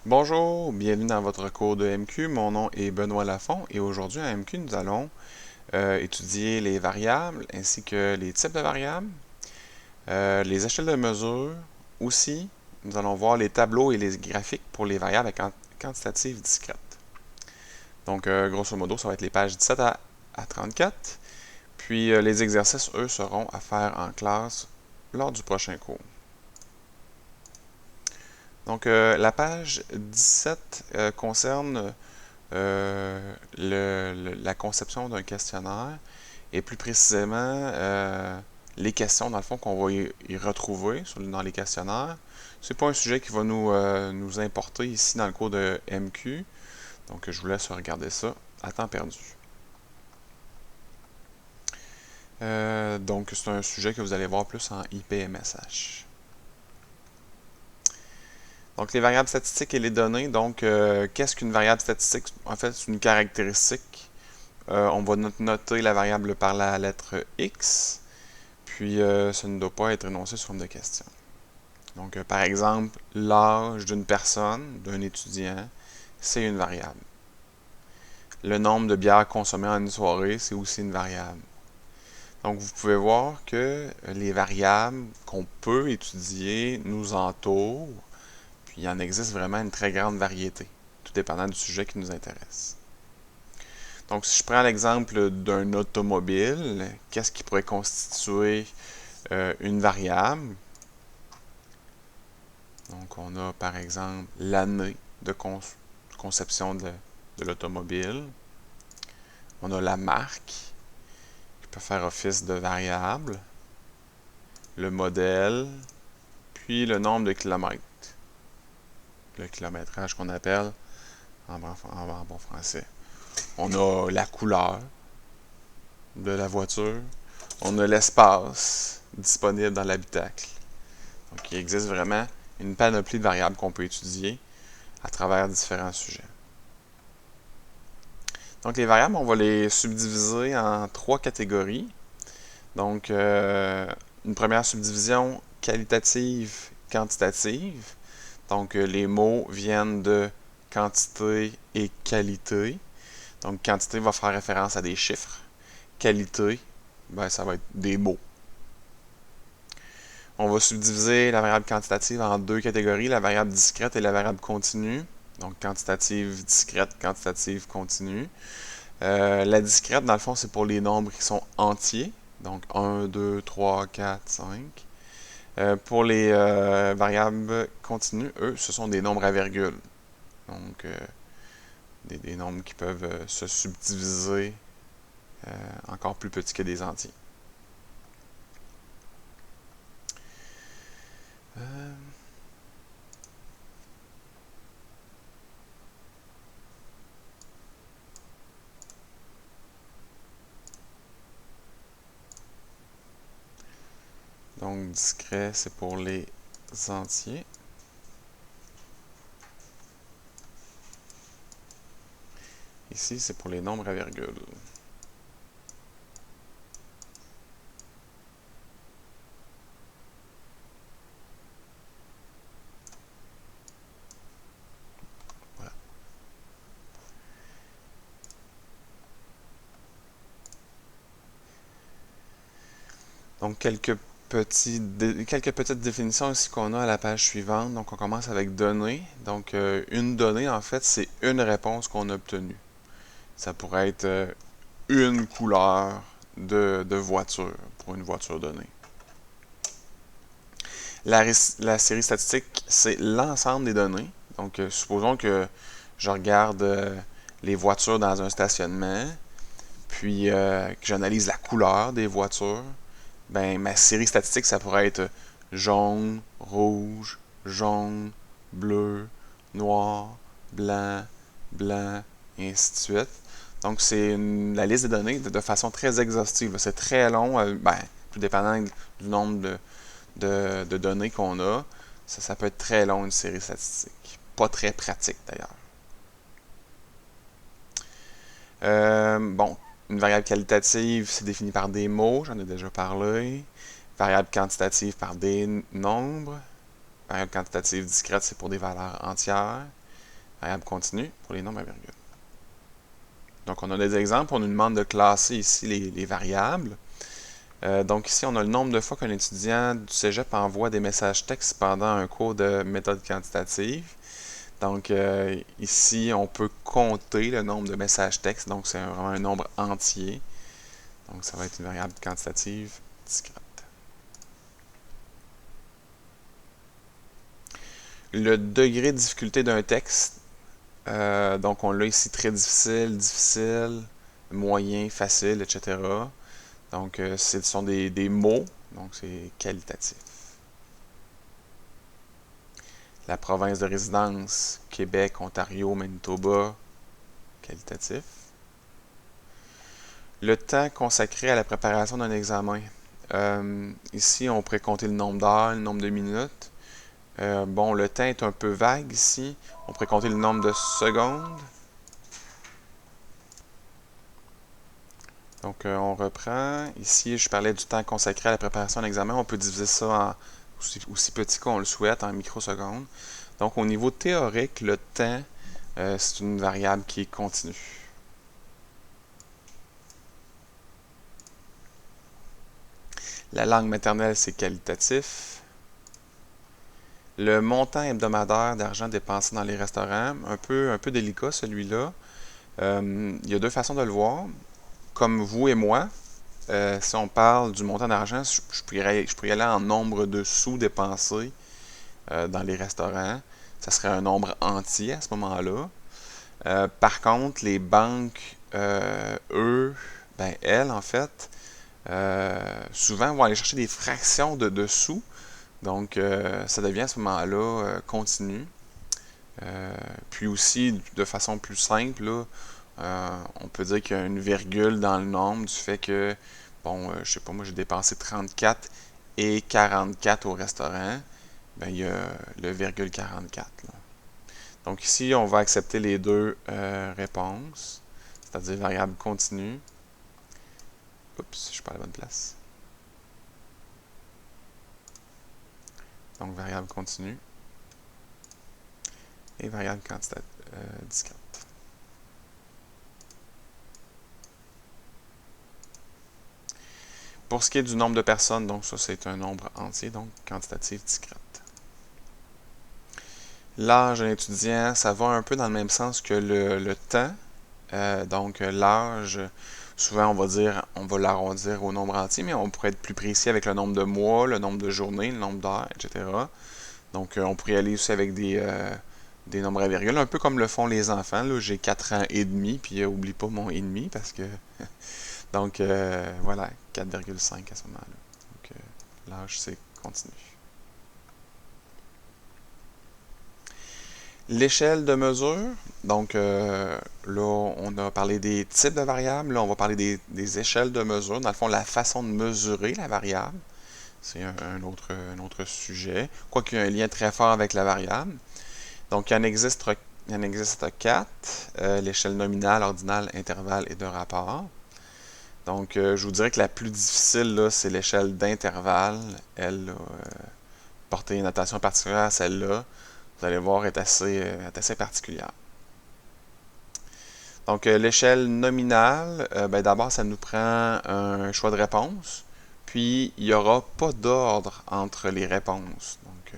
Bonjour, bienvenue dans votre cours de MQ. Mon nom est Benoît Lafont et aujourd'hui en MQ, nous allons étudier les variables ainsi que les types de variables, les échelles de mesure. Aussi, nous allons voir les tableaux et les graphiques pour les variables quantitatives discrètes. Donc, grosso modo, ça va être les pages 17 à 34. Puis, les exercices, eux, seront à faire en classe lors du prochain cours. Donc, la page 17 concerne la conception d'un questionnaire et plus précisément les questions, dans le fond, qu'on va y retrouver dans les questionnaires. C'est pas un sujet qui va nous importer ici dans le cours de MQ. Donc, je vous laisse regarder ça à temps perdu. Donc, c'est un sujet que vous allez voir plus en IPMSH. Donc, les variables statistiques et les données. Donc, qu'est-ce qu'une variable statistique? En fait, c'est une caractéristique. On va noter la variable par la lettre X, puis ça ne doit pas être énoncé sous forme de question. Donc, par exemple, l'âge d'une personne, d'un étudiant, c'est une variable. Le nombre de bières consommées en une soirée, c'est aussi une variable. Donc, vous pouvez voir que les variables qu'on peut étudier nous entourent, puis il en existe vraiment une très grande variété, tout dépendant du sujet qui nous intéresse. Donc, si je prends l'exemple d'un automobile, qu'est-ce qui pourrait constituer une variable? Donc, on a par exemple l'année de conception de l'automobile. On a la marque qui peut faire office de variable, le modèle, puis le nombre de kilomètres. Le kilométrage qu'on appelle en bon français. On a la couleur de la voiture. On a l'espace disponible dans l'habitacle. Donc, il existe vraiment une panoplie de variables qu'on peut étudier à travers différents sujets. Donc, les variables, on va les subdiviser en trois catégories. Donc, une première subdivision qualitative, quantitative. Donc, les mots viennent de quantité et qualité. Donc, quantité va faire référence à des chiffres. Qualité, ben, ça va être des mots. On va subdiviser la variable quantitative en deux catégories, la variable discrète et la variable continue. Donc, quantitative discrète, quantitative continue. La discrète, dans le fond, c'est pour les nombres qui sont entiers. Donc, 1, 2, 3, 4, 5. Pour les variables continues, eux, ce sont des nombres à virgule. Donc, des nombres qui peuvent se subdiviser encore plus petits que des entiers. Donc, discret, c'est pour les entiers. Ici, c'est pour les nombres à virgule. Voilà. Donc, quelques petites définitions ici qu'on a à la page suivante. Donc, on commence avec données. Donc, une donnée, en fait, c'est une réponse qu'on a obtenue. Ça pourrait être une couleur de voiture pour une voiture donnée. La série statistique, c'est l'ensemble des données. Donc, supposons que je regarde les voitures dans un stationnement, puis que j'analyse la couleur des voitures. Ben, ma série statistique, ça pourrait être jaune, rouge, jaune, bleu, noir, blanc, blanc, et ainsi de suite. Donc, c'est la liste des données de façon très exhaustive. C'est très long, ben, tout dépendant du nombre de données qu'on a. Ça peut être très long, une série statistique. Pas très pratique, d'ailleurs. Bon, une variable qualitative, c'est défini par des mots, j'en ai déjà parlé. Variable quantitative par des nombres. Variable quantitative discrète, c'est pour des valeurs entières. variable continue pour les nombres à virgule. Donc, on a des exemples. On nous demande de classer ici les variables. Donc, ici, on a le nombre de fois qu'un étudiant du cégep envoie des messages textes pendant un cours de méthode quantitative. Donc, ici, on peut compter le nombre de messages textes. Donc, c'est vraiment un nombre entier. Donc, ça va être une variable quantitative discrète. Le degré de difficulté d'un texte, donc on l'a ici très difficile, difficile, moyen, facile, etc. Donc ce sont des mots, donc c'est qualitatif. La province de résidence, Québec, Ontario, Manitoba, qualitatif. Le temps consacré à la préparation d'un examen. Ici, on pourrait compter le nombre d'heures, le nombre de minutes. Bon, le temps est un peu vague ici. On pourrait compter le nombre de secondes. Donc, on reprend. Ici, je parlais du temps consacré à la préparation d'un examen. On peut diviser ça en aussi petit qu'on le souhaite, en microsecondes. Donc, au niveau théorique, le temps, c'est une variable qui est continue. La langue maternelle, c'est qualitatif. Le montant hebdomadaire d'argent dépensé dans les restaurants, un peu délicat celui-là. Il y a deux façons de le voir. Comme vous et moi, si on parle du montant d'argent, je pourrais aller en nombre de sous dépensés dans les restaurants. Ça serait un nombre entier à ce moment-là. Par contre, les banques, elles, en fait, souvent vont aller chercher des fractions de sous. Donc, ça devient à ce moment-là continu. Puis aussi, de façon plus simple, là, on peut dire qu'il y a une virgule dans le nombre du fait que, bon, je sais pas, moi j'ai dépensé 34 et 44 au restaurant. Ben, il y a le virgule 44. Là. Donc ici, on va accepter les deux réponses, c'est-à-dire variable continue. Oups, je suis pas à la bonne place. Donc variable continue et variable quantitative discrète. Pour ce qui est du nombre de personnes, donc ça c'est un nombre entier, donc quantitative discrète. L'âge d'un étudiant, ça va un peu dans le même sens que le temps. Donc l'âge, souvent on va dire, on va l'arrondir au nombre entier, mais on pourrait être plus précis avec le nombre de mois, le nombre de journées, le nombre d'heures, etc. Donc on pourrait aller aussi avec des nombres à virgule, un peu comme le font les enfants. Là, j'ai 4 ans et demi, puis oublie pas mon et demi, parce que... Donc voilà, 4,5 à ce moment-là. Donc l'âge, c'est continu. L'échelle de mesure, donc là, on a parlé des types de variables, là, on va parler des échelles de mesure, dans le fond, la façon de mesurer la variable, c'est un autre sujet, quoiqu'il y a un lien très fort avec la variable. Donc, il en existe 4, l'échelle nominale, ordinale, intervalle et de rapport. Donc, je vous dirais que la plus difficile, là, c'est l'échelle d'intervalle. Elle, porter une attention particulière à celle-là. Vous allez voir, est assez particulière. Donc, l'échelle nominale, d'abord, ça nous prend un choix de réponse. Puis, il n'y aura pas d'ordre entre les réponses. Donc,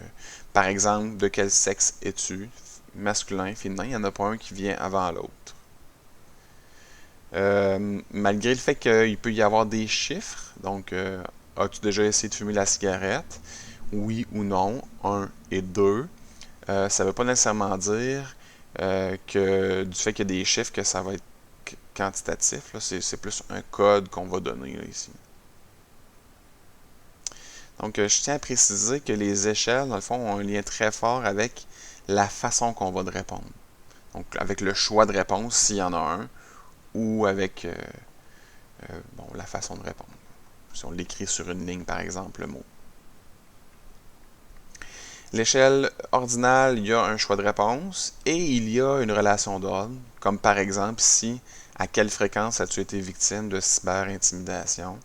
par exemple, de quel sexe es-tu? Masculin, féminin, il n'y en a pas un qui vient avant l'autre. Malgré le fait qu'il peut y avoir des chiffres, donc, as-tu déjà essayé de fumer la cigarette? Oui ou non, 1 et 2. Ça ne veut pas nécessairement dire que du fait qu'il y a des chiffres que ça va être quantitatif. C'est plus un code qu'on va donner là, ici. Donc, je tiens à préciser que les échelles, dans le fond, ont un lien très fort avec la façon qu'on va de répondre. Donc, avec le choix de réponse, s'il y en a un, ou avec la façon de répondre. Si on l'écrit sur une ligne, par exemple, le mot. L'échelle ordinale, il y a un choix de réponse et il y a une relation d'ordre, comme par exemple ici, à quelle fréquence as-tu été victime de cyber-intimidation?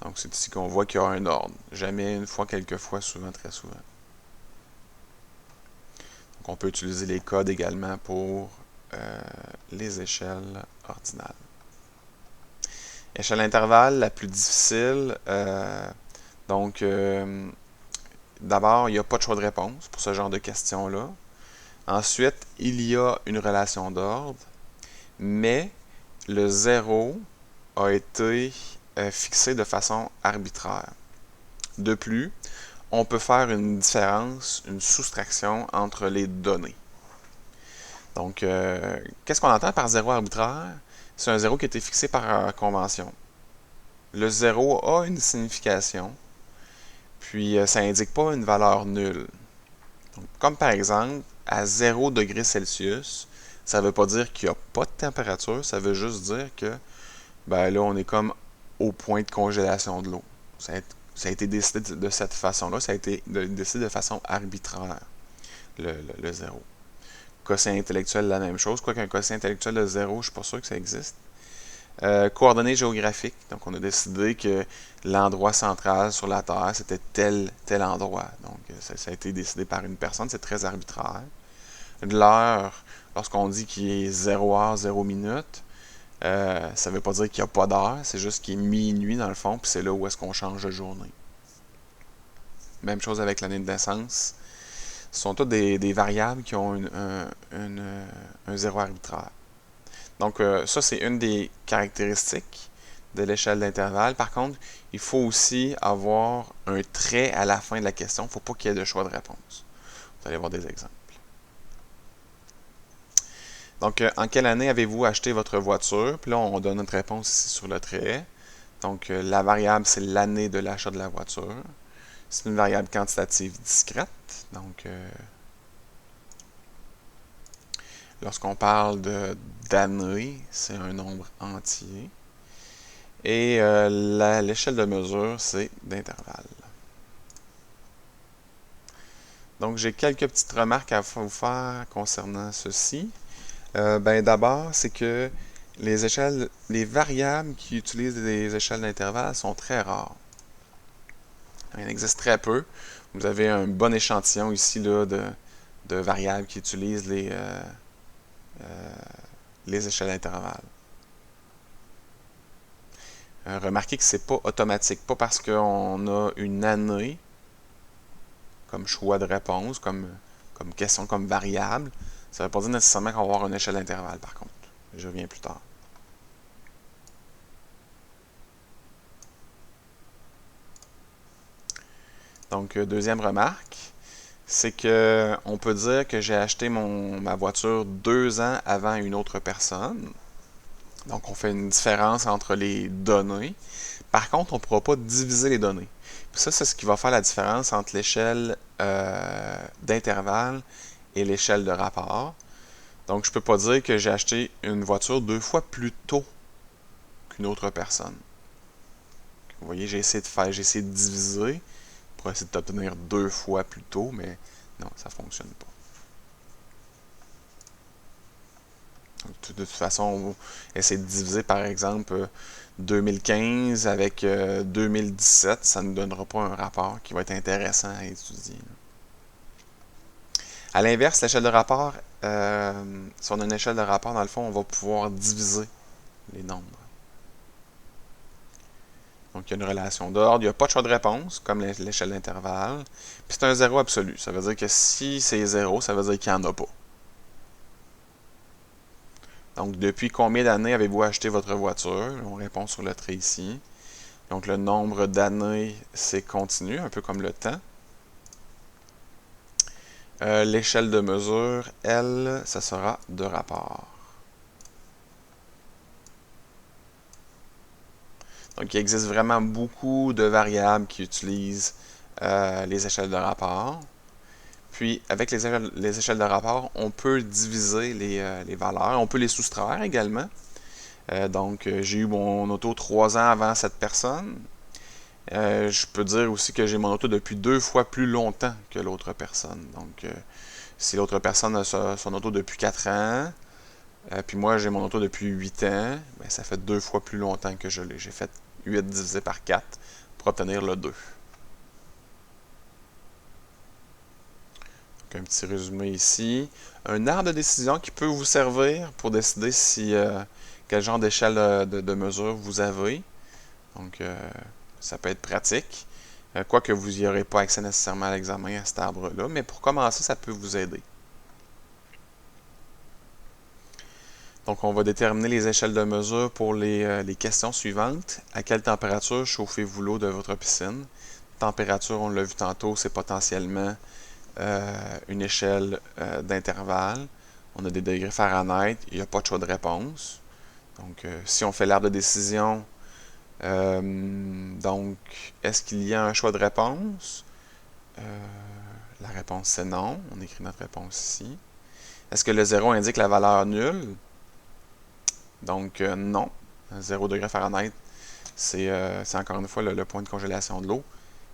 Donc c'est ici qu'on voit qu'il y a un ordre. Jamais une fois, quelques fois, souvent, très souvent. Donc on peut utiliser les codes également pour les échelles ordinales. Échelle intervalle, la plus difficile. Donc, d'abord, il n'y a pas de choix de réponse pour ce genre de questions-là. Ensuite, il y a une relation d'ordre, mais le 0 a été fixé de façon arbitraire. De plus, on peut faire une différence, une soustraction entre les données. Donc, qu'est-ce qu'on entend par 0 arbitraire? C'est un 0 qui a été fixé par convention. Le 0 a une signification, puis ça n'indique pas une valeur nulle. Donc, comme par exemple, à 0 degré Celsius, ça ne veut pas dire qu'il n'y a pas de température, ça veut juste dire que ben là, on est comme au point de congélation de l'eau. Ça a été décidé de cette façon-là, ça a été décidé de façon arbitraire, le 0. Quotient intellectuel, la même chose, quoique un quotient intellectuel de 0, je ne suis pas sûr que ça existe. Coordonnées géographiques, donc on a décidé que l'endroit central sur la Terre, c'était tel endroit. Donc ça a été décidé par une personne, c'est très arbitraire. L'heure, lorsqu'on dit qu'il est 0 heure, 0 minute, ça ne veut pas dire qu'il n'y a pas d'heure, c'est juste qu'il est minuit dans le fond, puis c'est là où est-ce qu'on change de journée. Même chose avec l'année de naissance. Ce sont toutes des variables qui ont un zéro arbitraire. Donc ça, c'est une des caractéristiques de l'échelle d'intervalle. Par contre, il faut aussi avoir un trait à la fin de la question. Il ne faut pas qu'il y ait de choix de réponse. Vous allez voir des exemples. Donc, en quelle année avez-vous acheté votre voiture? Puis là, on donne notre réponse ici sur le trait. Donc, la variable, c'est l'année de l'achat de la voiture. C'est une variable quantitative discrète. Donc, lorsqu'on parle d'années, c'est un nombre entier. Et l'échelle de mesure, c'est d'intervalle. Donc, j'ai quelques petites remarques à vous faire concernant ceci. D'abord, c'est que les variables qui utilisent des échelles d'intervalle sont très rares. Il en existe très peu. Vous avez un bon échantillon ici là, de variables qui utilisent les échelles d'intervalle. Remarquez que ce n'est pas automatique. Pas parce qu'on a une année comme choix de réponse, comme question, comme variable. Ça ne veut pas dire nécessairement qu'on va avoir une échelle d'intervalle, par contre. Je reviens plus tard. Donc, deuxième remarque, c'est que on peut dire que j'ai acheté ma voiture 2 ans avant une autre personne. Donc, on fait une différence entre les données. Par contre, on ne pourra pas diviser les données. Puis ça, c'est ce qui va faire la différence entre l'échelle d'intervalle et l'échelle de rapport. Donc, je ne peux pas dire que j'ai acheté une voiture 2 fois plus tôt qu'une autre personne. Vous voyez, j'ai essayé de diviser pour essayer d'obtenir 2 fois plus tôt, mais non, ça ne fonctionne pas. Donc, de toute façon, on va essayer de diviser, par exemple, 2015 avec 2017, ça ne nous donnera pas un rapport qui va être intéressant à étudier. À l'inverse, l'échelle de rapport, si on a une échelle de rapport, dans le fond, on va pouvoir diviser les nombres. Donc, il y a une relation d'ordre, il n'y a pas de choix de réponse, comme l'échelle d'intervalle. Puis c'est un zéro absolu. Ça veut dire que si c'est 0, ça veut dire qu'il n'y en a pas. Donc, depuis combien d'années avez-vous acheté votre voiture? On répond sur le trait ici. Donc, le nombre d'années, c'est continu, un peu comme le temps. L'échelle de mesure, elle, ça sera de rapport. Donc, il existe vraiment beaucoup de variables qui utilisent les échelles de rapport. Puis, avec les échelles de rapport, on peut diviser les valeurs. On peut les soustraire également. Donc, j'ai eu mon auto 3 ans avant cette personne. Je peux dire aussi que j'ai mon auto depuis 2 fois plus longtemps que l'autre personne. Donc, si l'autre personne a son auto depuis 4 ans, puis moi j'ai mon auto depuis 8 ans, ben, ça fait 2 fois plus longtemps que je l'ai. J'ai fait 8 divisé par 4 pour obtenir le 2. Un petit résumé ici. Un arbre de décision qui peut vous servir pour décider si quel genre d'échelle de mesure vous avez. Donc, ça peut être pratique. Quoique vous n'y aurez pas accès nécessairement à l'examen à cet arbre-là, mais pour commencer, ça peut vous aider. Donc, on va déterminer les échelles de mesure pour les questions suivantes. À quelle température chauffez-vous l'eau de votre piscine? Température, on l'a vu tantôt, c'est potentiellement une échelle d'intervalle. On a des degrés Fahrenheit, il n'y a pas de choix de réponse. Donc, si on fait l'arbre de décision, donc, est-ce qu'il y a un choix de réponse? La réponse c'est non. On écrit notre réponse ici. Est-ce que le 0 indique la valeur nulle? Donc, non. 0 degré Fahrenheit, c'est encore une fois le point de congélation de l'eau.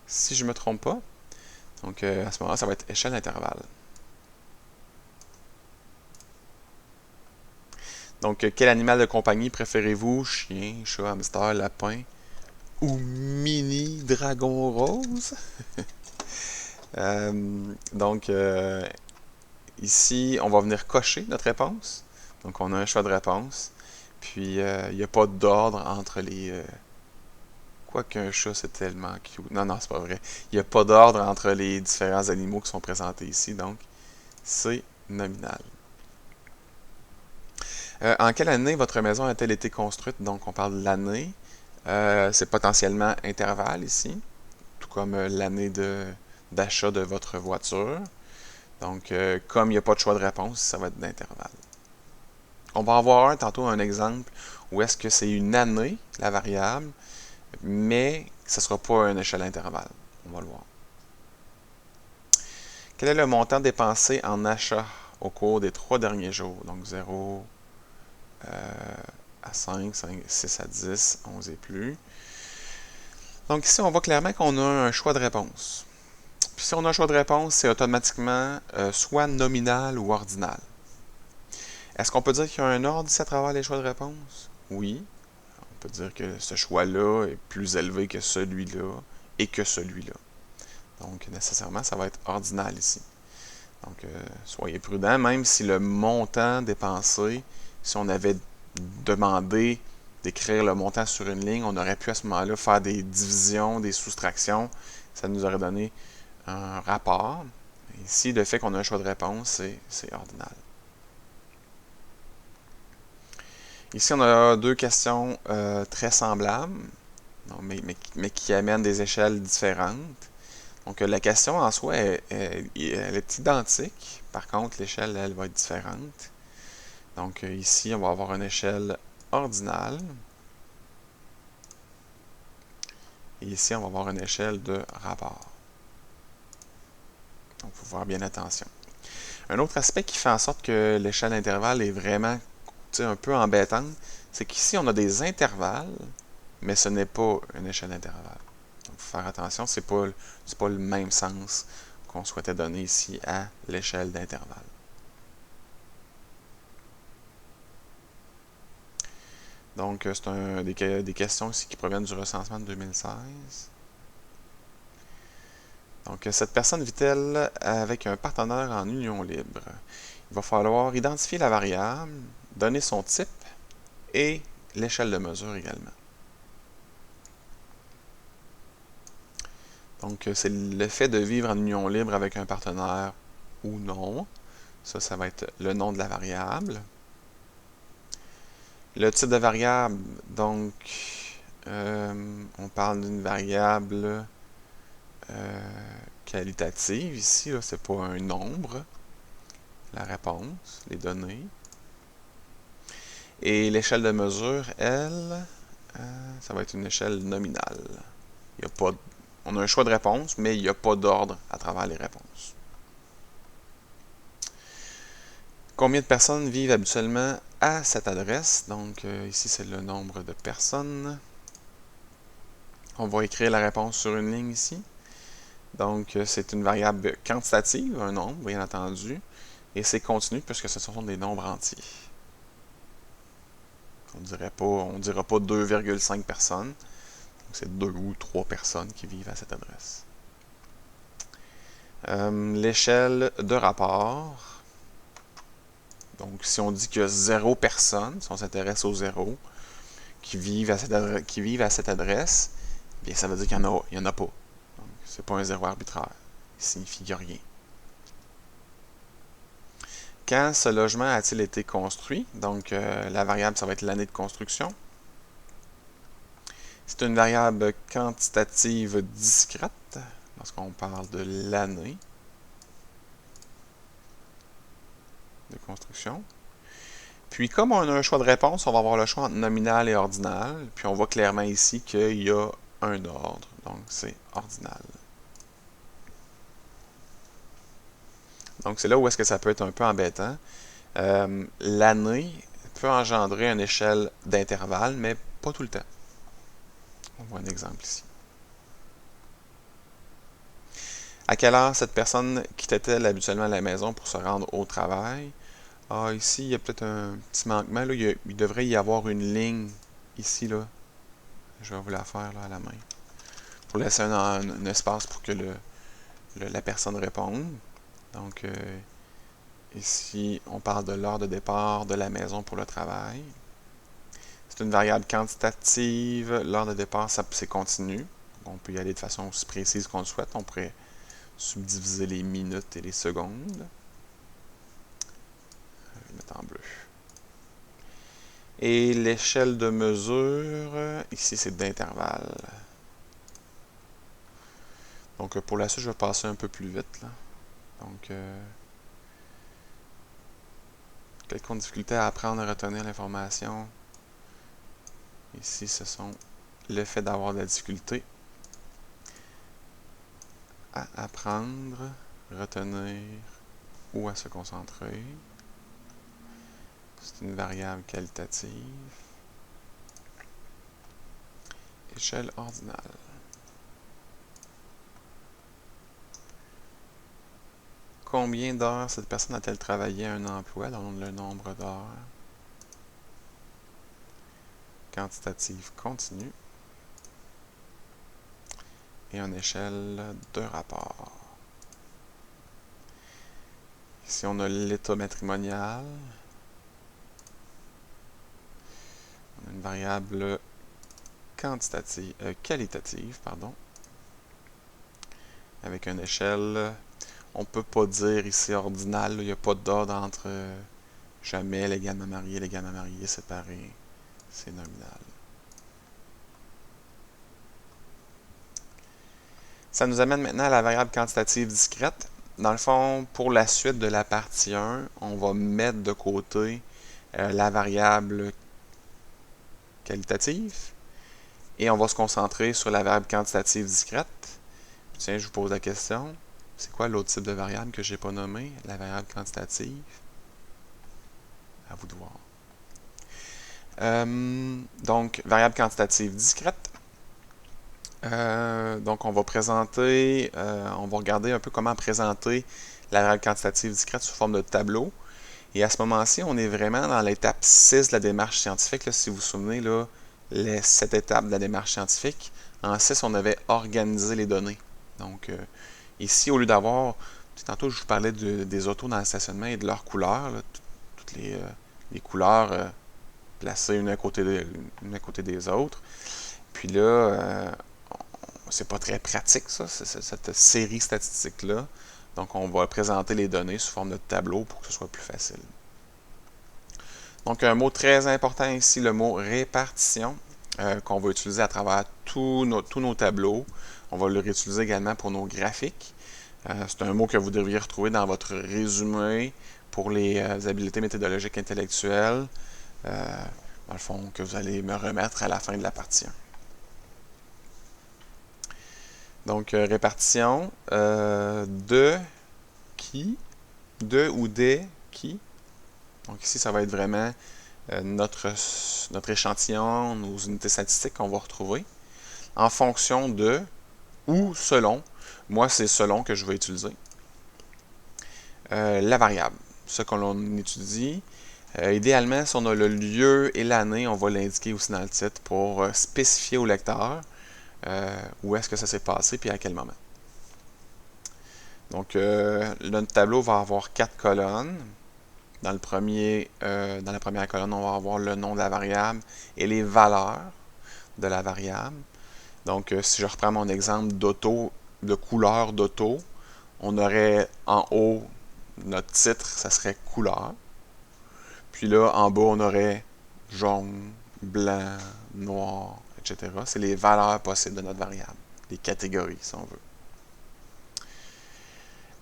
Si je ne me trompe pas. Donc, à ce moment-là, ça va être échelle d'intervalle. Donc, quel animal de compagnie préférez-vous? Chien, chat, hamster, lapin ou mini dragon rose? Donc, ici, on va venir cocher notre réponse. Donc, on a un choix de réponse. Puis, il n'y a pas d'ordre entre les... Quoique un chat, c'est tellement cute. Non, non, c'est pas vrai. Il n'y a pas d'ordre entre les différents animaux qui sont présentés ici. Donc, c'est nominal. En quelle année votre maison a-t-elle été construite? Donc, on parle de l'année. C'est potentiellement intervalle ici, tout comme l'année d'achat de votre voiture. Donc, comme il n'y a pas de choix de réponse, ça va être d'intervalle. On va avoir tantôt un exemple où est-ce que c'est une année, la variable, mais ce ne sera pas une échelle intervalle. On va le voir. Quel est le montant dépensé en achat au cours des 3 derniers jours? Donc, 0 à 5, 6 à 10, 11 et plus. Donc, ici, on voit clairement qu'on a un choix de réponse. Puis, si on a un choix de réponse, c'est automatiquement soit nominal ou ordinal. Est-ce qu'on peut dire qu'il y a un ordre ici à travers les choix de réponse? Oui. On peut dire que ce choix-là est plus élevé que celui-là et que celui-là. Donc, nécessairement, ça va être ordinal ici. Donc, soyez prudents, même si le montant dépensé, si on avait demandé d'écrire le montant sur une ligne, on aurait pu à ce moment-là faire des divisions, des soustractions. Ça nous aurait donné un rapport. Ici, le fait qu'on a un choix de réponse, c'est ordinal. Ici, on a deux questions très semblables, mais qui amènent des échelles différentes. Donc, la question en soi, elle est identique. Par contre, l'échelle, elle va être différente. Donc, ici, on va avoir une échelle ordinale. Et ici, on va avoir une échelle de rapport. Donc, il faut faire bien attention. Un autre aspect qui fait en sorte que l'échelle d'intervalle est vraiment un peu embêtante, c'est qu'ici, on a des intervalles, mais ce n'est pas une échelle d'intervalle. Donc, il faut faire attention, c'est pas le même sens qu'on souhaitait donner ici à l'échelle d'intervalle. Donc, c'est des questions ici qui proviennent du recensement de 2016. Donc, cette personne vit-elle avec un partenaire en union libre? Il va falloir identifier la variable, donner son type et l'échelle de mesure également. Donc, c'est le fait de vivre en union libre avec un partenaire ou non. Ça va être le nom de la variable. Le type de variable, donc, on parle d'une variable qualitative ici, c'est pas un nombre. La réponse, les données. Et l'échelle de mesure, elle, ça va être une échelle nominale. Il y a pas, on a un choix de réponse, mais il n'y a pas d'ordre à travers les réponses. Combien de personnes vivent habituellement à cette adresse? Donc, ici, c'est le nombre de personnes. On va écrire la réponse sur une ligne ici. Donc, c'est une variable quantitative, un nombre, bien entendu. Et c'est continu puisque ce sont des nombres entiers. On ne dira pas 2,5 personnes. Donc, c'est 2 ou 3 personnes qui vivent à cette adresse. L'échelle de rapport. Donc, si on dit qu'il y a 0 personnes, si on s'intéresse aux 0, qui vivent à cette adresse, bien, ça veut dire qu'il n'y en a pas. Donc, c'est pas un 0 arbitraire. Il signifie qu'il n'y a rien. Quand ce logement a-t-il été construit? Donc, la variable, ça va être l'année de construction. C'est une variable quantitative discrète, lorsqu'on parle de l'année de construction. Puis, comme on a un choix de réponse, on va avoir le choix entre nominal et ordinal. Puis, on voit clairement ici qu'il y a un ordre. Donc, c'est ordinal. Donc, c'est là où est-ce que ça peut être un peu embêtant. L'année peut engendrer une échelle d'intervalle, mais pas tout le temps. On voit un exemple ici. À quelle heure cette personne quittait-elle habituellement la maison pour se rendre au travail? Ah, ici, il y a peut-être un petit manquement. Là. Il devrait y avoir une ligne ici. Là. Je vais vous la faire là, à la main. Pour laisser un espace pour que la personne réponde. Donc, ici, on parle de l'heure de départ de la maison pour le travail. C'est une variable quantitative. L'heure de départ, c'est continu. On peut y aller de façon aussi précise qu'on le souhaite. On pourrait subdiviser les minutes et les secondes. Je vais mettre en bleu. Et l'échelle de mesure, ici c'est d'intervalle. Donc pour la suite, je vais passer un peu plus vite. Là. Donc, quelques difficultés à apprendre à retenir l'information. Ici, ce sont le fait d'avoir de la difficulté à apprendre, retenir ou à se concentrer. C'est une variable qualitative. Échelle ordinale. Combien d'heures cette personne a-t-elle travaillé à un emploi? Donc le nombre d'heures. Quantitative continue. Et une échelle de rapport. Ici, on a l'état matrimonial. On a une variable qualitative, avec une échelle. On ne peut pas dire ici ordinal. Il n'y a pas d'ordre entre jamais, légalement marié, séparé. C'est nominal. Ça nous amène maintenant à la variable quantitative discrète. Dans le fond, pour la suite de la partie 1, on va mettre de côté la variable qualitative et on va se concentrer sur la variable quantitative discrète. Tiens, je vous pose la question. C'est quoi l'autre type de variable que je n'ai pas nommé? La variable quantitative. À vous de voir. Donc, variable quantitative discrète. Donc, on va regarder un peu comment présenter la variable quantitative discrète sous forme de tableau. Et à ce moment-ci, on est vraiment dans l'étape 6 de la démarche scientifique. Là, si vous vous souvenez, là, les 7 étapes de la démarche scientifique. En 6, on avait organisé les données. Donc, ici, au lieu d'avoir, tantôt je vous parlais des autos dans le stationnement et de leurs couleurs, là, toutes les couleurs placées une à côté des autres. Puis là, c'est pas très pratique, ça, cette série statistique-là. Donc, on va présenter les données sous forme de tableau pour que ce soit plus facile. Donc, un mot très important ici, le mot répartition, qu'on va utiliser à travers tous nos tableaux. On va le réutiliser également pour nos graphiques. C'est un mot que vous devriez retrouver dans votre résumé pour les habiletés méthodologiques intellectuelles, dans le fond, que vous allez me remettre à la fin de la partie 1. Donc, répartition de qui, de ou des qui. Donc ici, ça va être vraiment notre échantillon, nos unités statistiques qu'on va retrouver en fonction de ou selon. Moi, c'est selon que je vais utiliser. La variable, ce que l'on étudie. Idéalement, si on a le lieu et l'année, on va l'indiquer aussi dans le titre pour spécifier au lecteur où est-ce que ça s'est passé puis à quel moment. Donc, notre tableau va avoir 4 colonnes. Dans la première colonne, on va avoir le nom de la variable et les valeurs de la variable. Donc, si je reprends mon exemple d'auto, de couleur d'auto, on aurait en haut notre titre, ça serait couleur. Puis là, en bas, on aurait jaune, blanc, noir, etc. C'est les valeurs possibles de notre variable, les catégories, si on veut.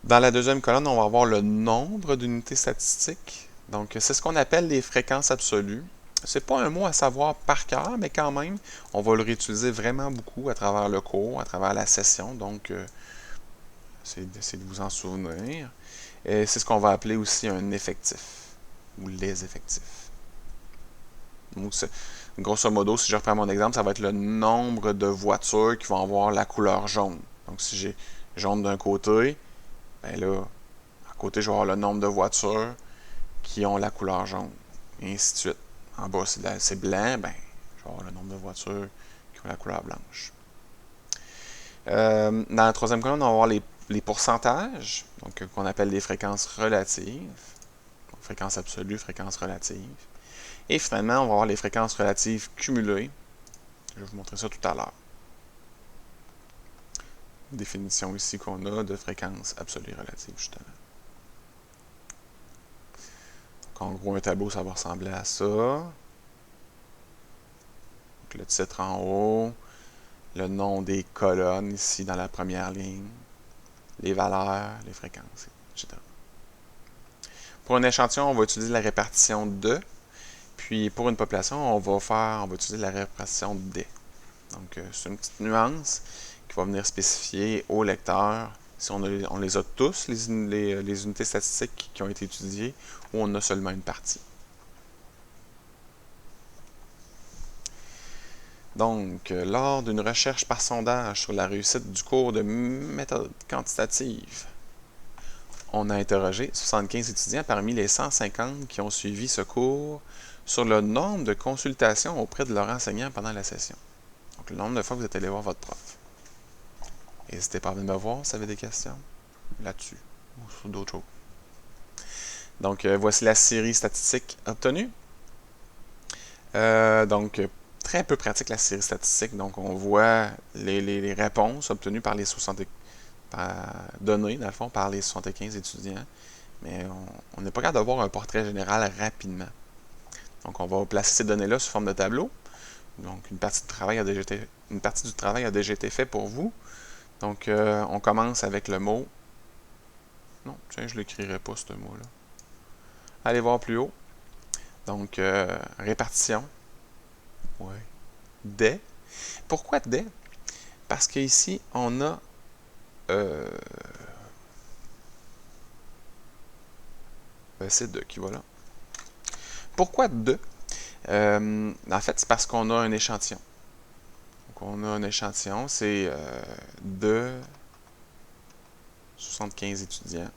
Dans la deuxième colonne, on va avoir le nombre d'unités statistiques. Donc, c'est ce qu'on appelle les fréquences absolues. C'est pas un mot à savoir par cœur, mais quand même, on va le réutiliser vraiment beaucoup à travers le cours, à travers la session. Donc, c'est d'essayer de vous en souvenir. Et c'est ce qu'on va appeler aussi un effectif, ou les effectifs. Donc, grosso modo, si je reprends mon exemple, ça va être le nombre de voitures qui vont avoir la couleur jaune. Donc, si j'ai jaune d'un côté, ben là, à côté, je vais avoir le nombre de voitures qui ont la couleur jaune. Et ainsi de suite. En bas, c'est blanc, ben, je vais avoir le nombre de voitures qui ont la couleur blanche. Dans la troisième colonne, on va avoir les pourcentages, donc qu'on appelle les fréquences relatives. Donc, fréquence absolue, fréquence relative. Et finalement, on va avoir les fréquences relatives cumulées. Je vais vous montrer ça tout à l'heure. Définition ici qu'on a de fréquence absolue relative, justement. Donc, en gros, un tableau, ça va ressembler à ça. Donc, le titre en haut, le nom des colonnes ici dans la première ligne, les valeurs, les fréquences, etc. Pour un échantillon, on va utiliser la répartition de. Puis pour une population, on va utiliser la répartition d. Donc, c'est une petite nuance qui va venir spécifier au lecteur si on les a tous, les unités statistiques qui ont été étudiées, ou on a seulement une partie. Donc, lors d'une recherche par sondage sur la réussite du cours de méthode quantitative, on a interrogé 75 étudiants parmi les 150 qui ont suivi ce cours sur le nombre de consultations auprès de leur enseignant pendant la session. Donc, le nombre de fois que vous êtes allé voir votre prof. N'hésitez pas à venir me voir si vous avez des questions là-dessus ou sur d'autres choses. Donc, voici la série statistique obtenue. Donc, très peu pratique la série statistique. Donc, on voit les réponses obtenues par les 60 données, dans le fond, par les 75 étudiants. Mais on n'est pas capable d'avoir un portrait général rapidement. Donc, on va placer ces données-là sous forme de tableau. Donc, une partie du travail a déjà été fait pour vous. Donc, on commence avec le mot. Non, tiens, je ne l'écrirai pas, ce mot-là. Allez voir plus haut. Donc, répartition. Ouais. Des. Pourquoi des? Parce qu'ici, on a c'est 2 qui va là. Pourquoi 2? En fait, c'est parce qu'on a un échantillon. Donc, on a un échantillon, c'est de 75 étudiants.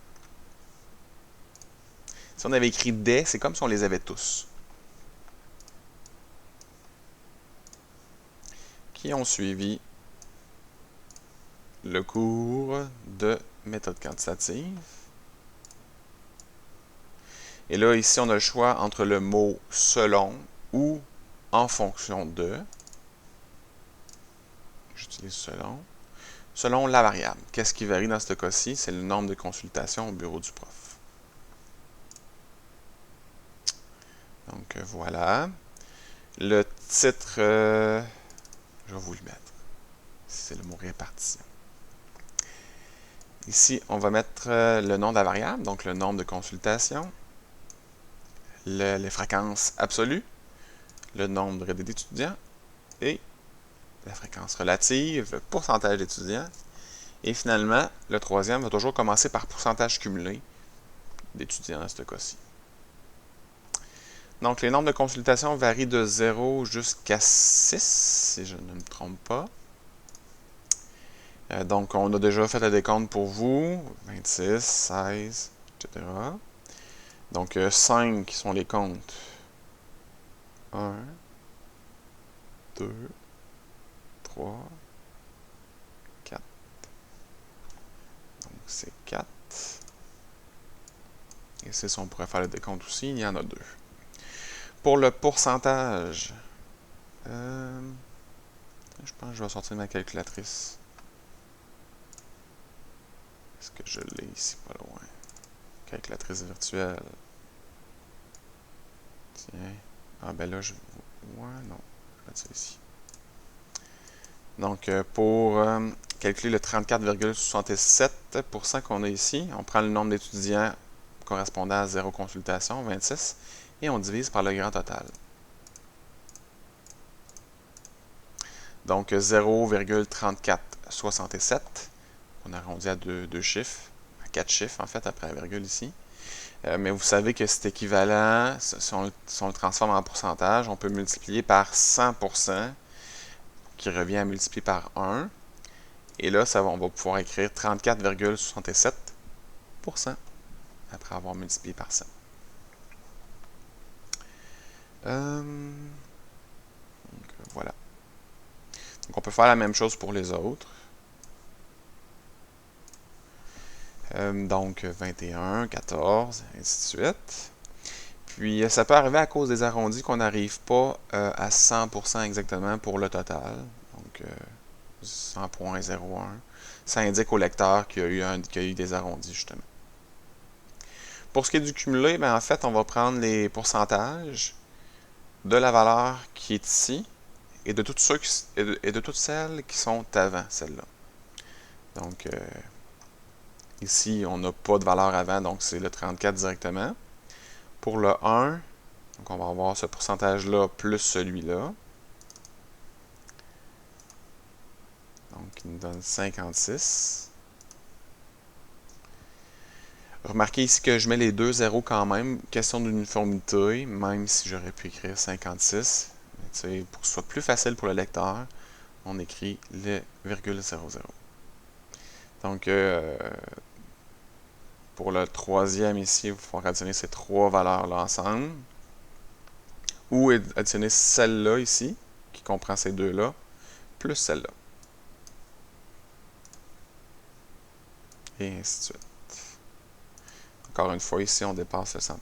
Si on avait écrit des, c'est comme si on les avait tous. Qui ont suivi le cours de méthode quantitative. Et là, ici, on a le choix entre le mot selon ou en fonction de. J'utilise selon. Selon la variable. Qu'est-ce qui varie dans ce cas-ci? C'est le nombre de consultations au bureau du prof. Donc, voilà. Le titre, je vais vous le mettre. C'est le mot répartition. Ici, on va mettre le nom de la variable, donc le nombre de consultations, les fréquences absolues, le nombre d'étudiants et la fréquence relative, le pourcentage d'étudiants. Et finalement, le troisième va toujours commencer par pourcentage cumulé d'étudiants dans ce cas-ci. Donc, les nombres de consultations varient de 0 jusqu'à 6, si je ne me trompe pas. Donc, on a déjà fait le décompte pour vous. 26, 16, etc. Donc, 5 sont les comptes. 1, 2, 3, 4. Donc, c'est 4. Et 6, on pourrait faire le décompte aussi, il y en a 2. Pour le pourcentage, je pense que je vais sortir ma calculatrice. Est-ce que je l'ai ici, pas loin? Calculatrice virtuelle. Tiens. Ah ben là, ouais, non. Je vais mettre ça ici. Donc, pour calculer le 34,67% qu'on a ici, on prend le nombre d'étudiants correspondant à 0 consultation, 26, et on divise par le grand total. Donc, 0,3467, on arrondit à deux chiffres, à 4 chiffres en fait, après la virgule ici. Mais vous savez que c'est équivalent, si on le transforme en pourcentage, on peut multiplier par 100%, qui revient à multiplier par 1. Et là, on va pouvoir écrire 34,67% après avoir multiplié par 100. Donc, voilà. Donc, on peut faire la même chose pour les autres. Donc, 21, 14, ainsi de suite. Puis, ça peut arriver à cause des arrondis qu'on n'arrive pas à 100% exactement pour le total. Donc, 100.01. Ça indique au lecteur qu'il y a eu des arrondis, justement. Pour ce qui est du cumulé, ben, en fait, on va prendre les pourcentages de la valeur qui est ici et de toutes celles qui sont avant celle-là. Donc, ici, on n'a pas de valeur avant, donc c'est le 34 directement. Pour le 1, donc on va avoir ce pourcentage-là plus celui-là. Donc, il nous donne 56. Remarquez ici que je mets les deux zéros quand même. Question d'uniformité, même si j'aurais pu écrire 56. Mais pour que ce soit plus facile pour le lecteur, on écrit le virgule 00. Donc, pour le troisième ici, il va falloir additionner ces trois valeurs-là ensemble. Ou additionner celle-là ici, qui comprend ces deux-là, plus celle-là. Et ainsi de suite. Encore une fois, ici, on dépasse le 100%.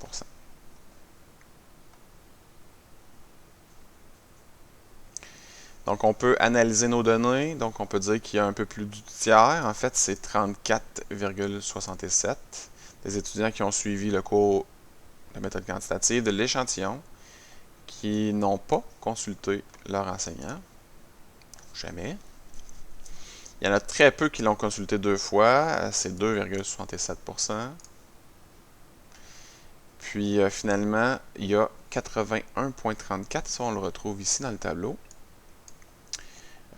Donc, on peut analyser nos données. Donc, on peut dire qu'il y a un peu plus du tiers. En fait, c'est 34,67 des étudiants qui ont suivi le cours de méthode quantitative de l'échantillon qui n'ont pas consulté leur enseignant. Jamais. Il y en a très peu qui l'ont consulté 2 fois. C'est 2,67%. Puis finalement, il y a 81,34, ça on le retrouve ici dans le tableau.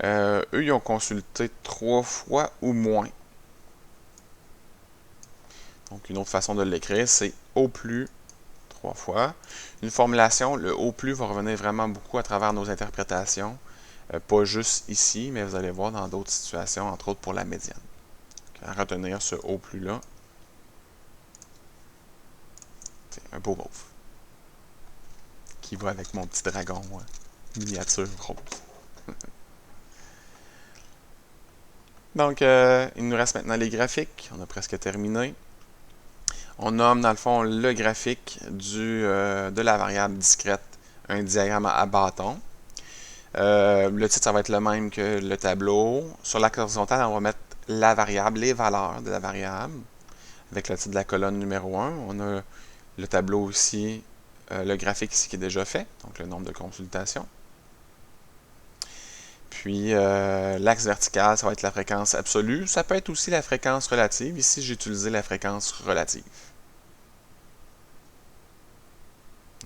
Eux, ils ont consulté 3 fois ou moins. Donc une autre façon de l'écrire, c'est au plus 3 fois. Une formulation, le au plus va revenir vraiment beaucoup à travers nos interprétations. Pas juste ici, mais vous allez voir dans d'autres situations, entre autres pour la médiane. Donc, à retenir ce au plus là. Un beau mauve. Qui va avec mon petit dragon miniature rose. Donc, il nous reste maintenant les graphiques. On a presque terminé. On nomme dans le fond le graphique de la variable discrète, un diagramme à bâton. Le titre, ça va être le même que le tableau. Sur l'axe horizontal, on va mettre la variable, les valeurs de la variable, avec le titre de la colonne numéro 1. On a le tableau ici, le graphique ici qui est déjà fait, donc le nombre de consultations. Puis l'axe vertical, ça va être la fréquence absolue. Ça peut être aussi la fréquence relative. Ici, j'ai utilisé la fréquence relative.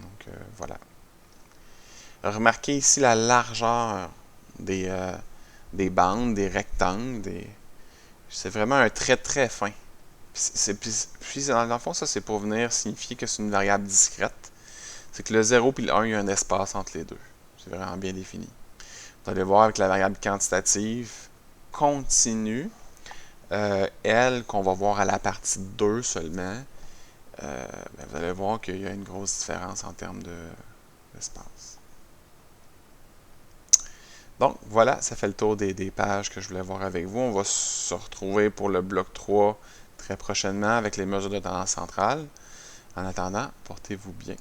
Donc voilà. Remarquez ici la largeur des bandes, des rectangles. C'est vraiment un trait très fin. Puis dans le fond, ça c'est pour venir signifier que c'est une variable discrète. C'est que le 0 et le 1, il y a un espace entre les deux. C'est vraiment bien défini. Vous allez voir avec la variable quantitative continue, elle, qu'on va voir à la partie 2 seulement, vous allez voir qu'il y a une grosse différence en termes d'espace. Donc, voilà, ça fait le tour des pages que je voulais voir avec vous. On va se retrouver pour le bloc 3 très prochainement avec les mesures de tendance centrale. En attendant, portez-vous bien.